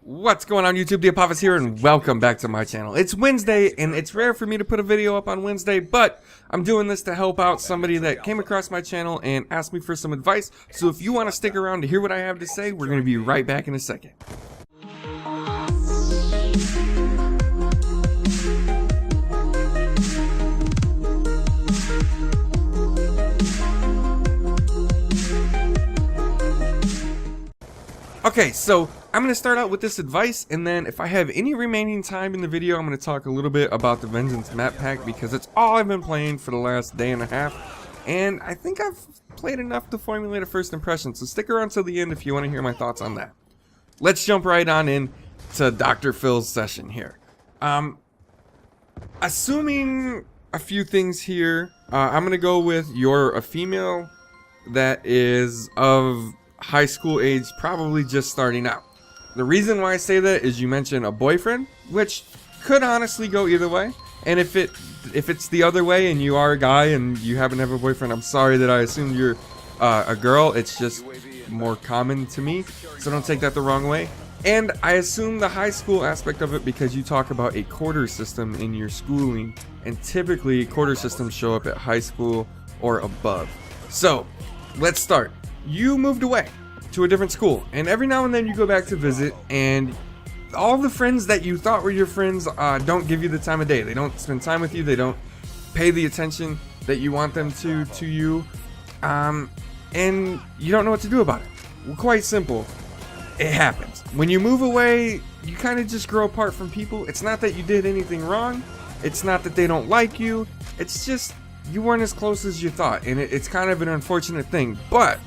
What's going on YouTube? The Apophis here and welcome back to my channel. It's Wednesday and it's rare for me to put a video up on Wednesday, but I'm doing this to help out somebody that came across my channel and asked me for some advice. So if you want to stick around to hear what I have to say, we're going to be right back in a second. Okay, so I'm going to start out with this advice, and then if I have any remaining time in the video, I'm going to talk a little bit about the Vengeance map pack, because it's all I've been playing for the last day and a half, and I think I've played enough to formulate a first impression, so stick around till the end if you want to hear my thoughts on that. Let's jump right on in to Dr. Phil's session here. Assuming a few things here, I'm going to go with you're a female that is of high school age, probably just starting out. The reason why I say that is you mentioned a boyfriend, which could honestly go either way. And if it's the other way and you are a guy and you happen to have a boyfriend, I'm sorry that I assumed you're a girl. It's just more common to me, so don't take that the wrong way. And I assume the high school aspect of it because you talk about a quarter system in your schooling, and typically quarter systems show up at high school or above. So let's start. You moved away to a different school, and every now and then you go back to visit, and all the friends that you thought were your friends don't give you the time of day. They don't spend time with you. They don't pay the attention that you want them to you, and you don't know what to do about it. Well, quite simple. It happens. When you move away, you kind of just grow apart from people. It's not that you did anything wrong. It's not that they don't like you. It's just you weren't as close as you thought, and it's kind of an unfortunate thing. But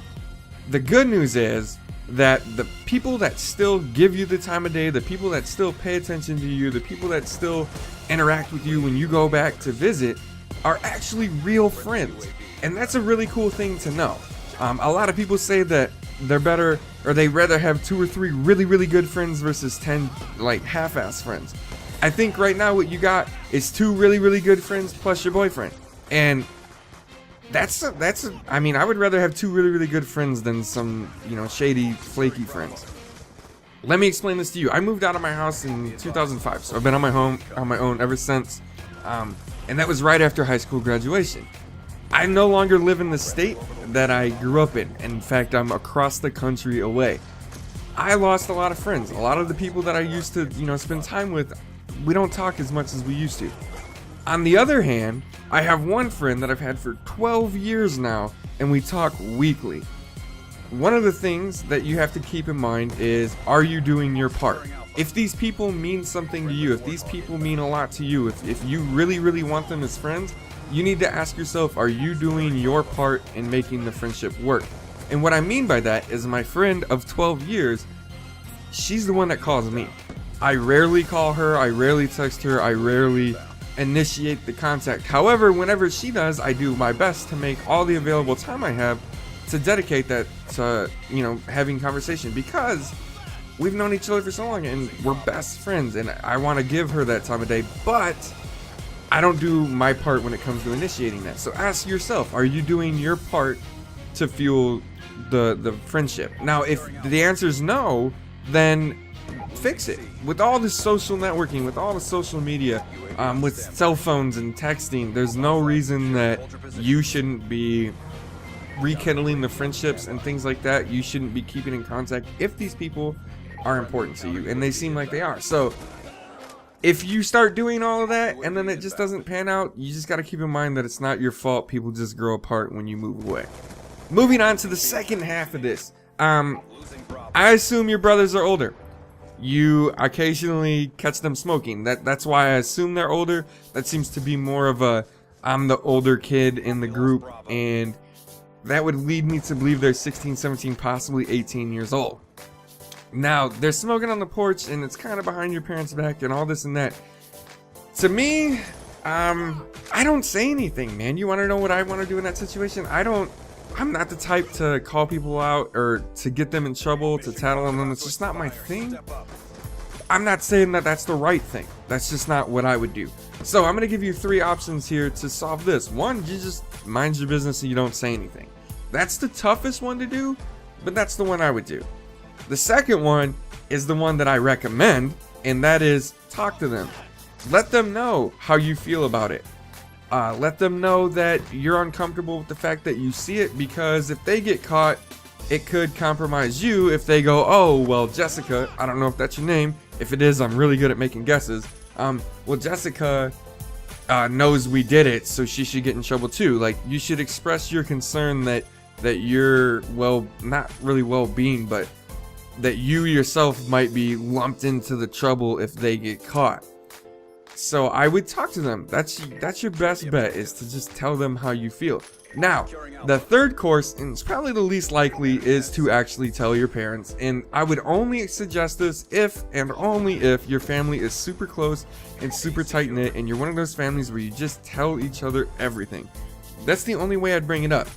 the good news is that the people that still give you the time of day, the people that still pay attention to you, the people that still interact with you when you go back to visit are actually real friends. And that's a really cool thing to know. A lot of people say that they're better, or they rather have 2 or 3 really good friends versus 10 like half-ass friends. I think right now what you got is 2 really good friends plus your boyfriend. And I mean, I would rather have 2 really good friends than some, shady, flaky friends. Let me explain this to you. I moved out of my house in 2005, so I've been on my own ever since, and that was right after high school graduation. I no longer live in the state that I grew up in. In fact, I'm across the country away. I lost a lot of friends. A lot of the people that I used to, spend time with, we don't talk as much as we used to. On the other hand, I have one friend that I've had for 12 years now, and we talk weekly. One of the things that you have to keep in mind is, are you doing your part? If these people mean something to you, if these people mean a lot to you, if you really want them as friends, you need to ask yourself, are you doing your part in making the friendship work? And what I mean by that is my friend of 12 years, she's the one that calls me. I rarely call her, I rarely text her, I rarely initiate the contact. However, whenever she does, I do my best to make all the available time I have to dedicate that to, having conversation, because we've known each other for so long and we're best friends, and I want to give her that time of day, but I don't do my part when it comes to initiating that. So ask yourself, are you doing your part to fuel the friendship? Now, if the answer is no, then fix it. With all the social networking, with all the social media, with cell phones and texting, there's no reason that you shouldn't be rekindling the friendships and things like that. You shouldn't be keeping in contact if these people are important to you, and they seem like they are. So if you start doing all of that and then it just doesn't pan out, you just got to keep in mind that it's not your fault. People just grow apart when you move away. Moving on to the second half of this, I assume your brothers are older. You occasionally catch them smoking. That's why I assume they're older. That seems to be more of a, I'm the older kid in the group, and that would lead me to believe they're 16, 17, possibly 18 years old. Now, they're smoking on the porch, and it's kind of behind your parents' back and all this and that. To me, I don't say anything, man. You want to know what I want to do in that situation? I'm not the type to call people out or to get them in trouble, to tattle on them. It's just not my thing. I'm not saying that that's the right thing. That's just not what I would do. So I'm going to give you 3 options here to solve this. One, you just mind your business and you don't say anything. That's the toughest one to do, but that's the one I would do. The second one is the one that I recommend, and that is talk to them. Let them know how you feel about it. Let them know that you're uncomfortable with the fact that you see it, because if they get caught, it could compromise you if they go, oh, well, Jessica, I don't know if that's your name. If it is, I'm really good at making guesses. Well, Jessica knows we did it, so she should get in trouble too. Like, you should express your concern that you're, well, not really well-being, but that you yourself might be lumped into the trouble if they get caught. So I would talk to them. That's your best bet, is to just tell them how you feel. Now, the third course, and it's probably the least likely, is to actually tell your parents. And I would only suggest this if and only if your family is super close and super tight-knit, and you're one of those families where you just tell each other everything. That's the only way I'd bring it up.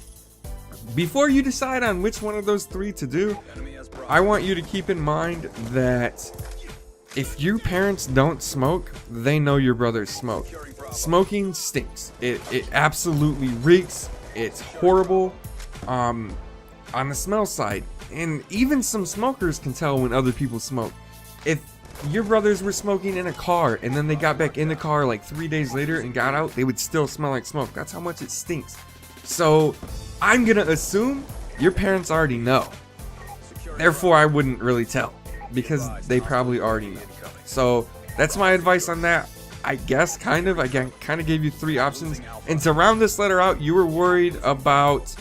Before you decide on which one of those three to do, I want you to keep in mind that if your parents don't smoke, they know your brothers smoke. Smoking stinks. It absolutely reeks. It's horrible on the smell side. And even some smokers can tell when other people smoke. If your brothers were smoking in a car and then they got back in the car like 3 days later and got out, they would still smell like smoke. That's how much it stinks. So I'm gonna assume your parents already know. Therefore, I wouldn't really tell, because they probably already know. So that's my advice on that. I guess kind of gave you three options. And to round this letter out, you were worried about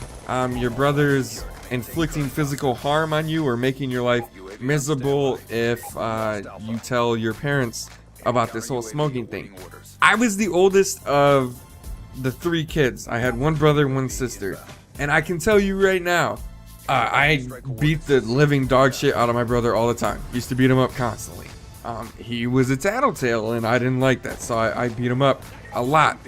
your brothers inflicting physical harm on you or making your life miserable if you tell your parents about this whole smoking thing. I was the oldest of the three kids. I had one brother, one sister, and I can tell you right now, I beat the living dog shit out of my brother all the time. Used to beat him up constantly. He was a tattletale, and I didn't like that, so I beat him up a lot.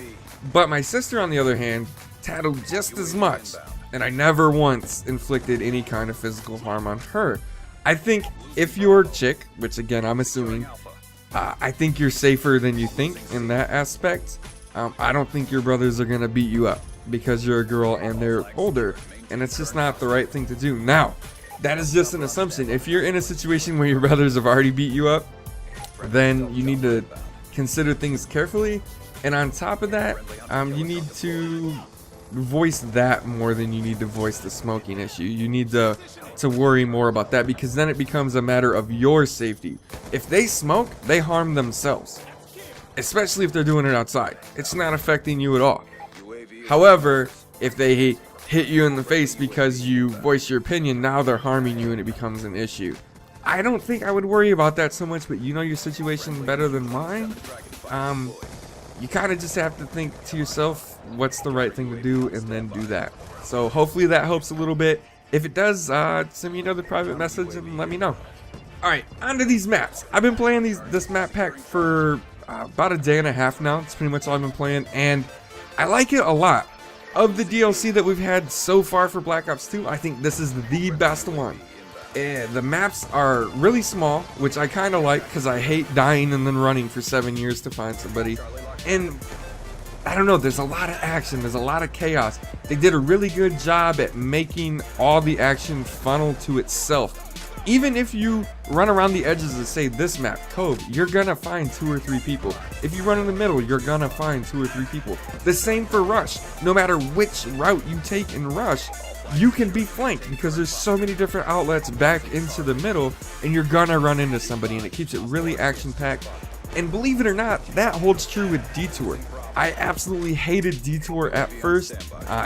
But my sister, on the other hand, tattled just as much, and I never once inflicted any kind of physical harm on her. I think if you're a chick, which again I'm assuming, I think you're safer than you think in that aspect. I don't think your brothers are gonna beat you up because you're a girl and they're older, and it's just not the right thing to do. Now, that is just an assumption. If you're in a situation where your brothers have already beat you up, then you need to consider things carefully. And on top of that, you need to voice that more than you need to voice the smoking issue. You need to worry more about that, because then it becomes a matter of your safety. If they smoke, they harm themselves, especially if they're doing it outside. It's not affecting you at all. However, if they hit you in the face because you voice your opinion, now they're harming you and it becomes an issue. I don't think I would worry about that so much, but you know your situation better than mine. You kind of just have to think to yourself what's the right thing to do and then do that. So hopefully that helps a little bit. If it does, send me another private message and let me know. Alright, on to these maps. I've been playing this map pack for about a day and a half now. It's pretty much all I've been playing, and I like it a lot. Of the DLC that we've had so far for Black Ops 2, I think this is the best one. The maps are really small, which I kind of like, because I hate dying and then running for 7 years to find somebody. And I don't know, there's a lot of action, there's a lot of chaos. They did a really good job at making all the action funnel to itself. Even if you run around the edges of, say, this map, Cove, you're gonna find 2 or 3 people. If you run in the middle, you're gonna find 2 or 3 people. The same for Rush. No matter which route you take in Rush, you can be flanked, because there's so many different outlets back into the middle, and you're gonna run into somebody, and it keeps it really action-packed. And believe it or not, that holds true with Detour. I absolutely hated Detour at first.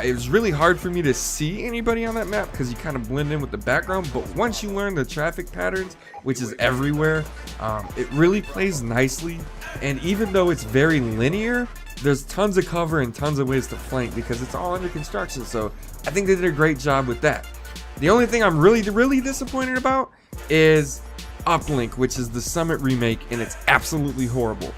It was really hard for me to see anybody on that map because you kind of blend in with the background, but once you learn the traffic patterns, which is everywhere, it really plays nicely. And even though it's very linear, there's tons of cover and tons of ways to flank because it's all under construction, so I think they did a great job with that. The only thing I'm really disappointed about is Uplink, which is the Summit remake, and it's absolutely horrible.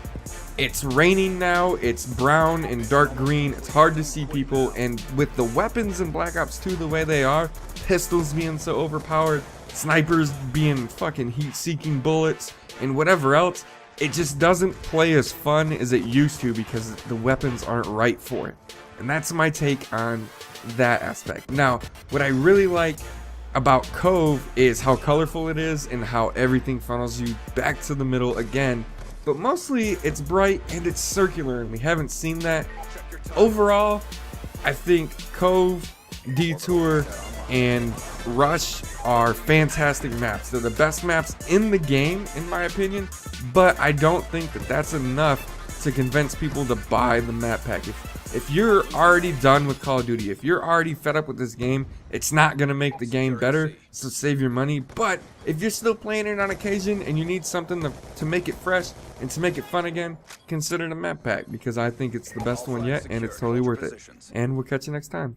It's raining now, it's brown and dark green, it's hard to see people, and with the weapons in Black Ops 2 the way they are, pistols being so overpowered, snipers being fucking heat-seeking bullets, and whatever else, it just doesn't play as fun as it used to because the weapons aren't right for it. And that's my take on that aspect. Now, what I really like about Cove is how colorful it is and how everything funnels you back to the middle again. But mostly it's bright and it's circular, and we haven't seen that. Overall, I think Cove, Detour, and Rush are fantastic maps. They're the best maps in the game, in my opinion, but I don't think that that's enough to convince people to buy the map pack. If you're already done with Call of Duty, if you're already fed up with this game, it's not going to make the game better, so save your money. But if you're still playing it on occasion and you need something to make it fresh and to make it fun again, consider the map pack, because I think it's the best one yet and it's totally worth it. And we'll catch you next time.